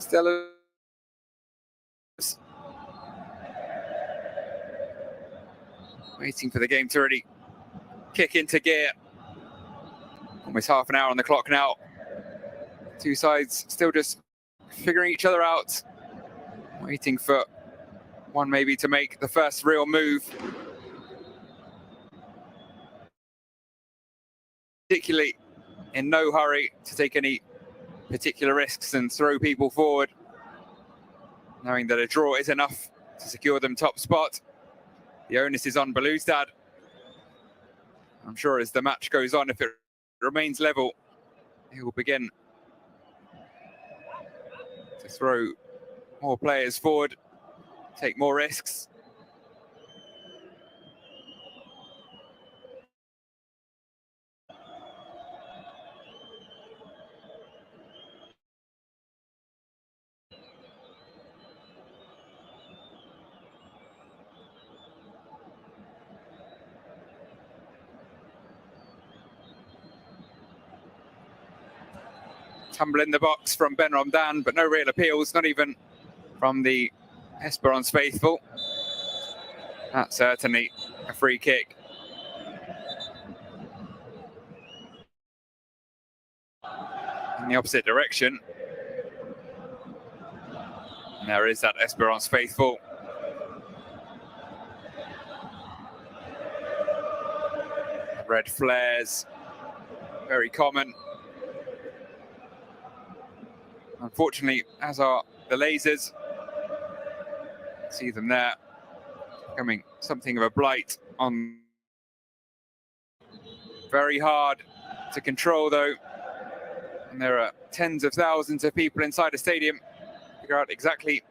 Still waiting for the game to really kick into gear. Almost half an hour on the clock now. Two sides still just figuring each other out. Waiting for one maybe to make the first real move. Particularly in no hurry to take any particular risks and throw people forward, knowing that a draw is enough to secure them top spot. The onus is on Belouizdad. I'm sure as the match goes on, if it remains level, he will begin to throw more players forward, take more risks. Tumble in the box from Ben Romdan, but no real appeals, not even from the Esperance faithful. That's certainly a free kick. In the opposite direction. And there is that Esperance faithful. Red flares, very common. Unfortunately, as are the lasers. See them there, becoming something of a blight on. Very hard to control though. And there are tens of thousands of people inside a stadium. Figure out exactly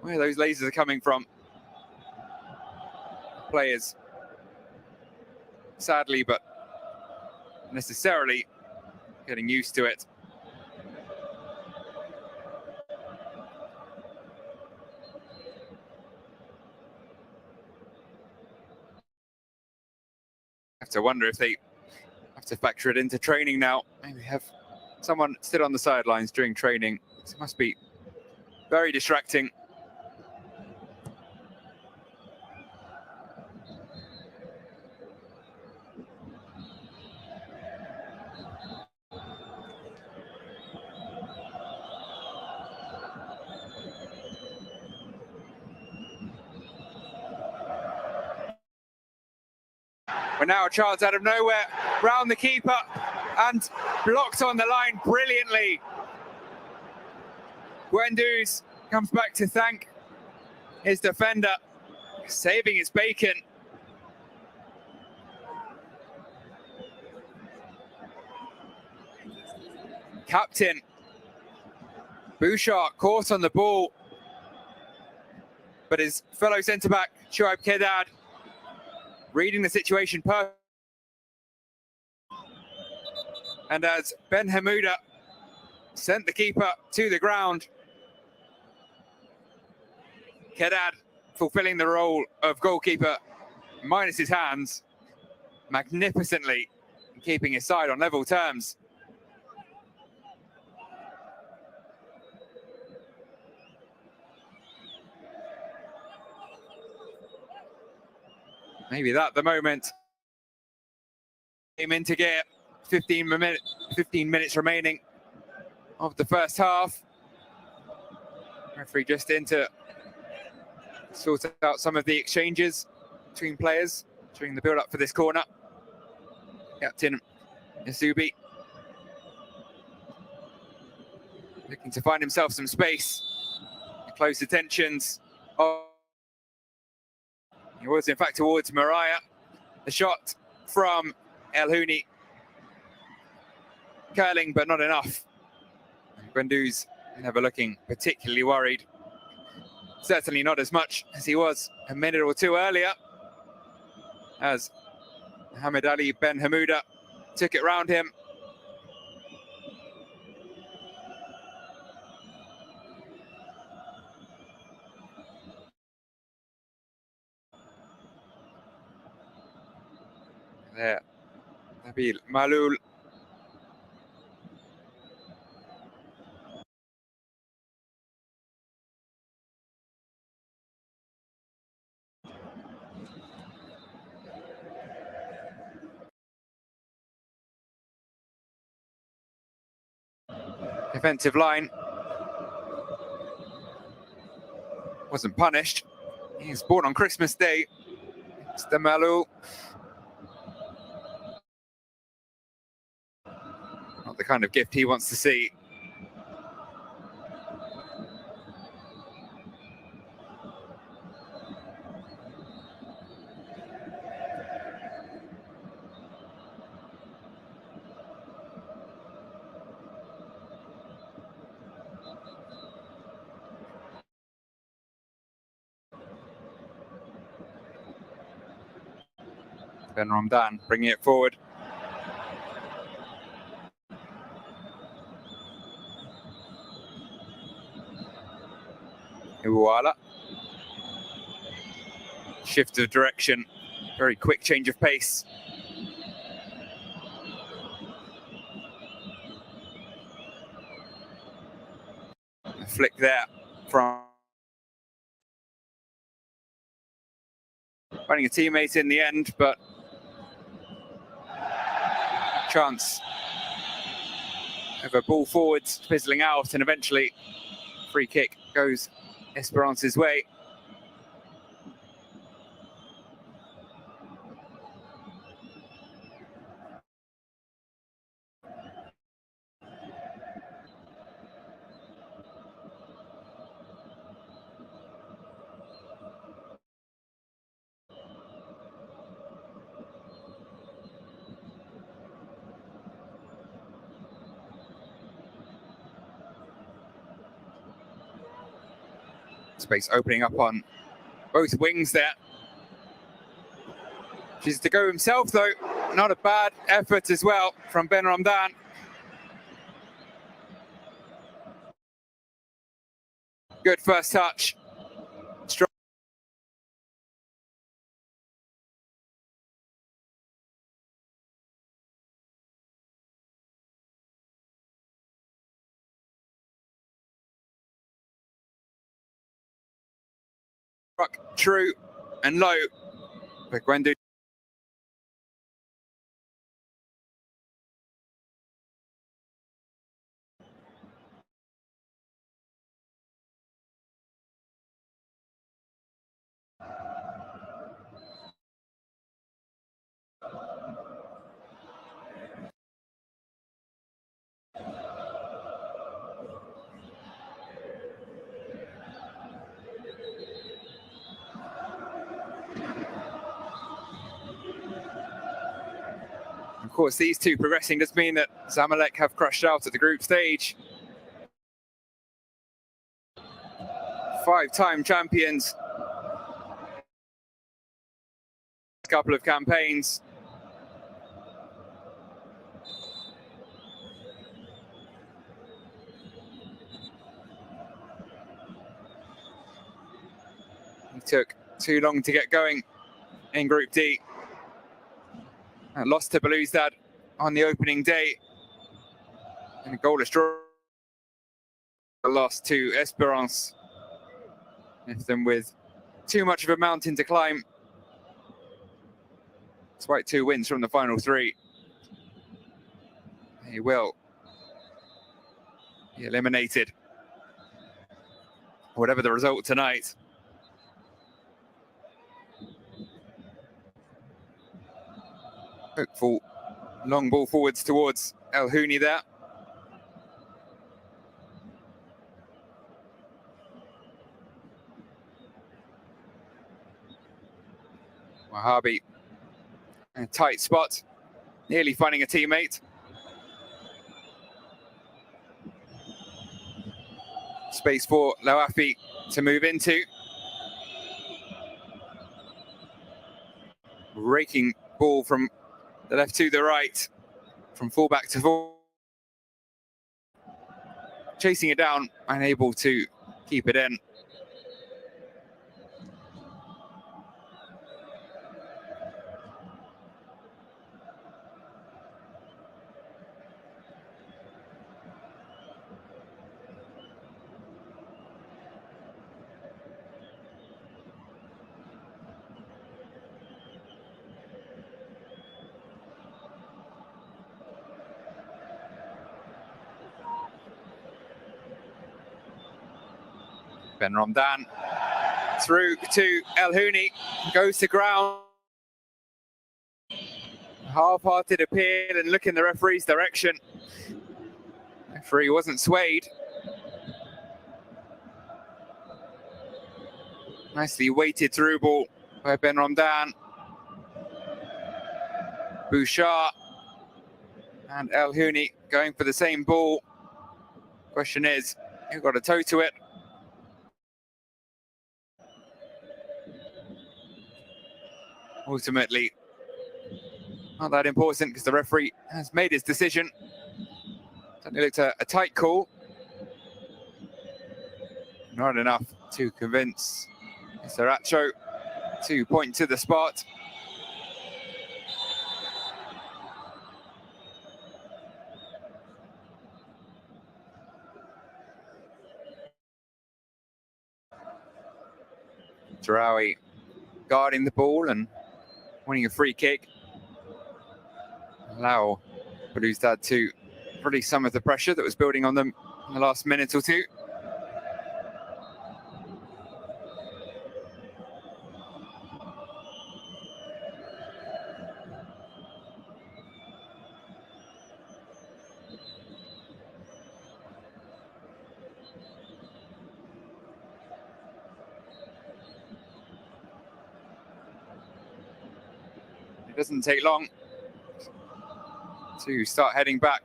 where those lasers are coming from. Players, sadly, but necessarily getting used to it. Have to wonder if they have to factor it into training now. Maybe have someone sit on the sidelines during training. It must be very distracting. We're now a chance out of nowhere, round the keeper and blocked on the line brilliantly. Guendouzi comes back to thank his defender, saving his bacon. Captain Bouchard caught on the ball, but his fellow centre-back, Shoaib Kedad, reading the situation perfectly. And as Ben Hamouda sent the keeper to the ground, Kedad fulfilling the role of goalkeeper minus his hands magnificently, keeping his side on level terms. Maybe that the moment. Came into gear, 15 minutes remaining of the first half. Referee just in to sort out some of the exchanges between players during the build-up for this corner. Captain Isubi looking to find himself some space. Close attentions. He was in fact towards Mariah. The shot from El Houni. Curling, but not enough. Guendouzi never looking particularly worried. Certainly not as much as he was a minute or two earlier, as Mohamed Ali Ben Hamouda took it round him. There, Nabil Maloul defensive line. Wasn't punished. He's born on Christmas Day. It's the Malu. Not the kind of gift he wants to see. Ben Ramdan bringing it forward. Iwala. Shift of direction. Very quick change of pace. A flick there from finding a teammate in the end, but chance of a ball forwards fizzling out, and eventually free kick goes Esperance's way. Space opening up on both wings there. Chooses to go himself though. Not a bad effort as well from Ben Ramdan. Good first touch. Strong. True and low. But Gwendu. Of course, these two progressing does mean that Zamalek have crushed out at the group stage. 5-time champions. Couple of campaigns. It took too long to get going in Group D. And lost to Belouizdad on the opening day. And a goalless draw. Lost to Esperance. Left them with too much of a mountain to climb. Despite 2 wins from the final 3. They will be eliminated. Whatever the result tonight. Hopeful long ball forwards towards El Houni there. Wahabi in a tight spot, nearly finding a teammate. Space for Lawafi to move into. Raking ball from the left to the right, from fullback to full. Chasing it down, unable to keep it in. Ben Ramdan through to El Houni, goes to ground. Half-hearted appeal and look in the referee's direction. Referee wasn't swayed. Nicely weighted through ball by Ben Ramdan. Bouchard and El Houni going for the same ball. Question is, who got a toe to it? Ultimately, not that important because the referee has made his decision. Certainly looked a tight call. Not enough to convince Saracho to point to the spot. Jarawi guarding the ball and winning a free kick. Allow Belouizdad to release some of the pressure that was building on them in the last minute or two. It doesn't take long to start heading back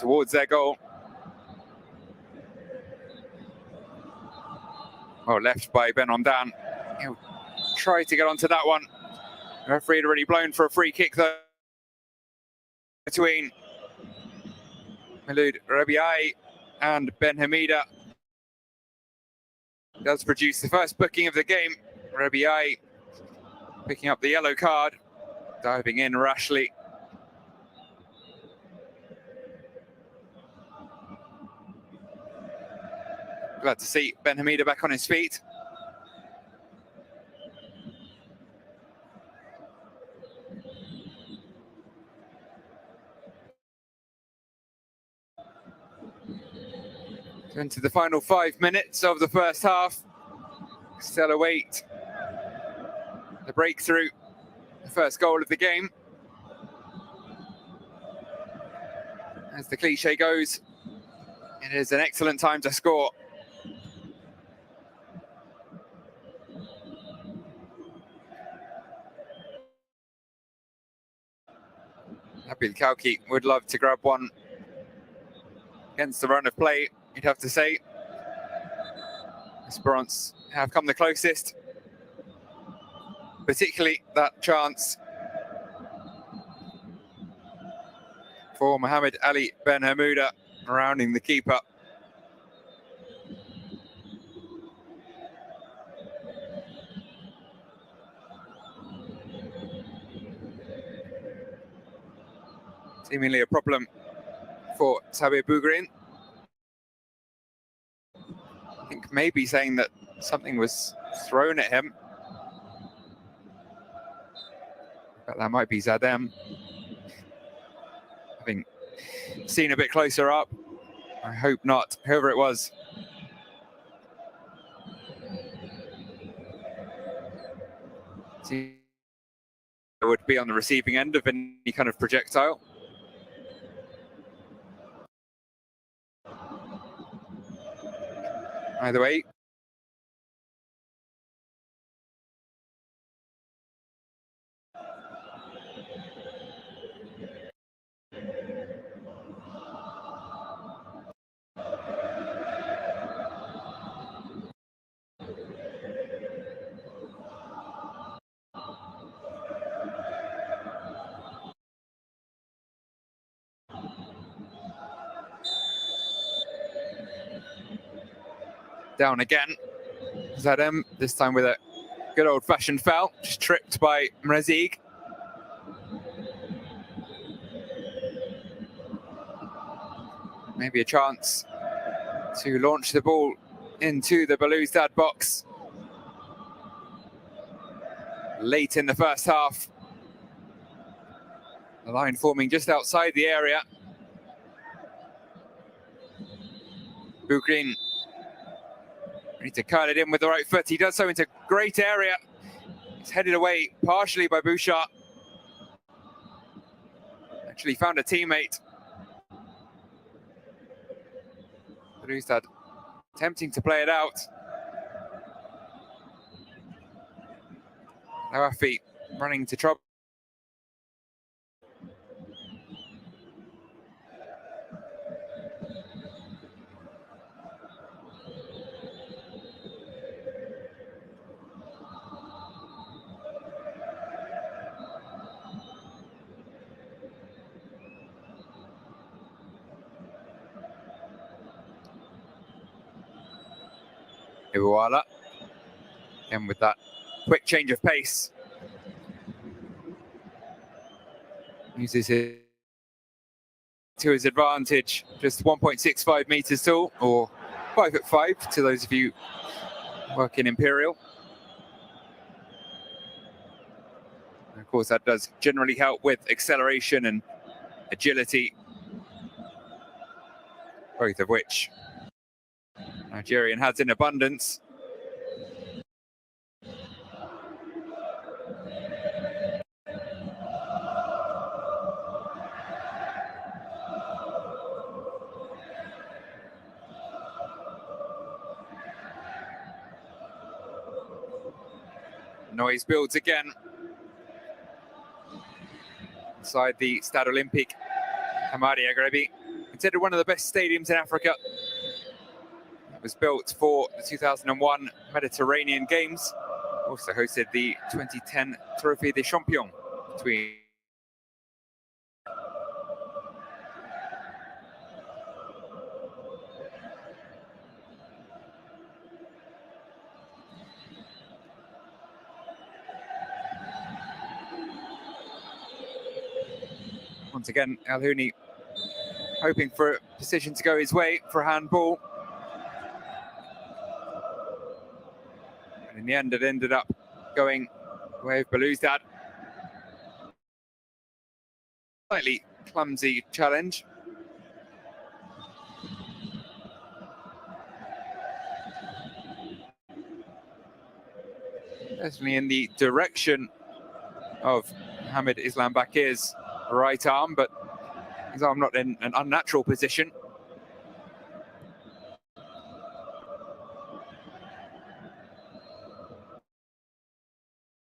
towards their goal. Well, left by Ben Ramdan. He'll try to get onto that one. The referee had already blown for a free kick though between Maaloud Rabiai and Ben Hamida. Does produce the first booking of the game. Rabiai picking up the yellow card, diving in rashly. Glad to see Ben Hamida back on his feet. Into the final 5 minutes of the first half. Still await the breakthrough, the first goal of the game. As the cliche goes, it is an excellent time to score. Nabil Kauki would love to grab one against the run of play, you'd have to say. Esperance have come the closest, particularly that chance for Mohamed Ali Ben Hamouda rounding the keeper. Seemingly a problem for Sabir Bougrin. I think maybe saying that something was thrown at him. But that might be Zadem. Having seen a bit closer up, I hope not, whoever it was. He would be on the receiving end of any kind of projectile. Either way. Down again. Zadem, this time with a good old-fashioned foul, just tripped by Mrazig. Maybe a chance to launch the ball into the Belouizdad box. Late in the first half. The line forming just outside the area. Bougrin Ready to curl it in with the right foot. He does so into great area. He's headed away partially by Bouchard. Actually found a teammate. Belouizdad attempting to play it out. Nawafi running into trouble. Iwala, and with that quick change of pace, uses it to his advantage. Just 1.65 meters tall, or 5'5" to those of you working Imperial. And of course, that does generally help with acceleration and agility, both of which Nigerian has in abundance. Noise builds again inside the Stade Olympique Hamadi Agrebi, considered one of the best stadiums in Africa. It was built for the 2001 Mediterranean Games. Also hosted the 2010 Trophée des Champions between once again, El Houni hoping for a decision to go his way for a handball. And in the end, it ended up going the way of Belouizdad. Slightly clumsy challenge. Definitely in the direction of Mohamed Islam Bakir's right arm, but his arm not in an unnatural position.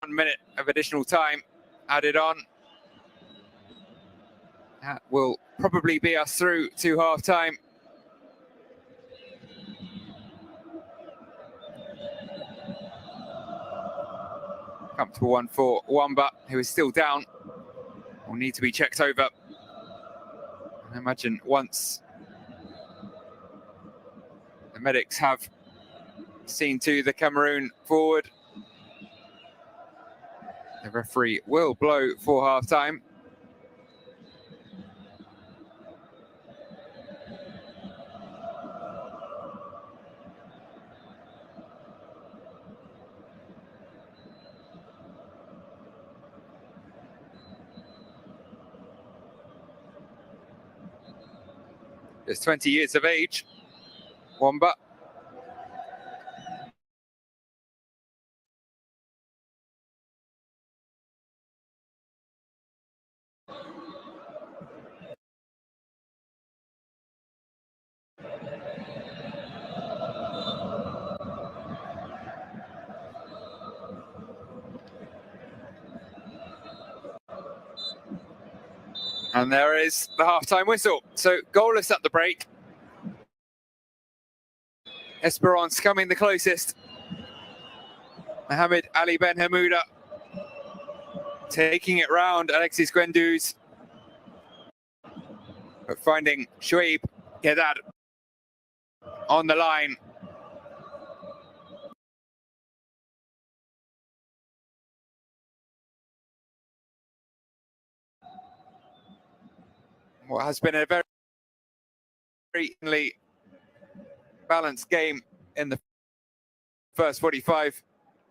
One minute of additional time added on. That will probably be us through to half-time. Comfortable one for Wamba, who is still down. Will need to be checked over. I imagine once the medics have seen to the Cameroon forward, the referee will blow for half-time. Is 20 years of age, Wamba. And there is the half-time whistle. So goalless at the break. Esperance coming the closest. Mohamed Ali Ben Hamouda taking it round Alexis Guendouzi, but finding Shoaib Gedad on the line. What has been a very evenly balanced game in the first 45.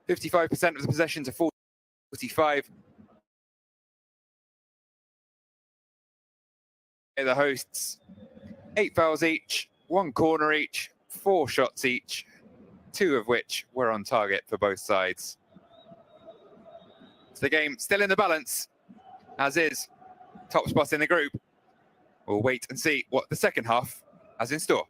55% of the possession to 45. The hosts, 8 fouls each, 1 corner each, 4 shots each, 2 of which were on target for both sides. So the game still in the balance, as is top spot in the group. We'll wait and see what the second half has in store.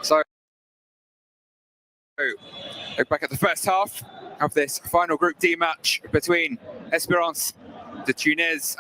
So, look back at the first half of this final Group D match between Esperance de Tunis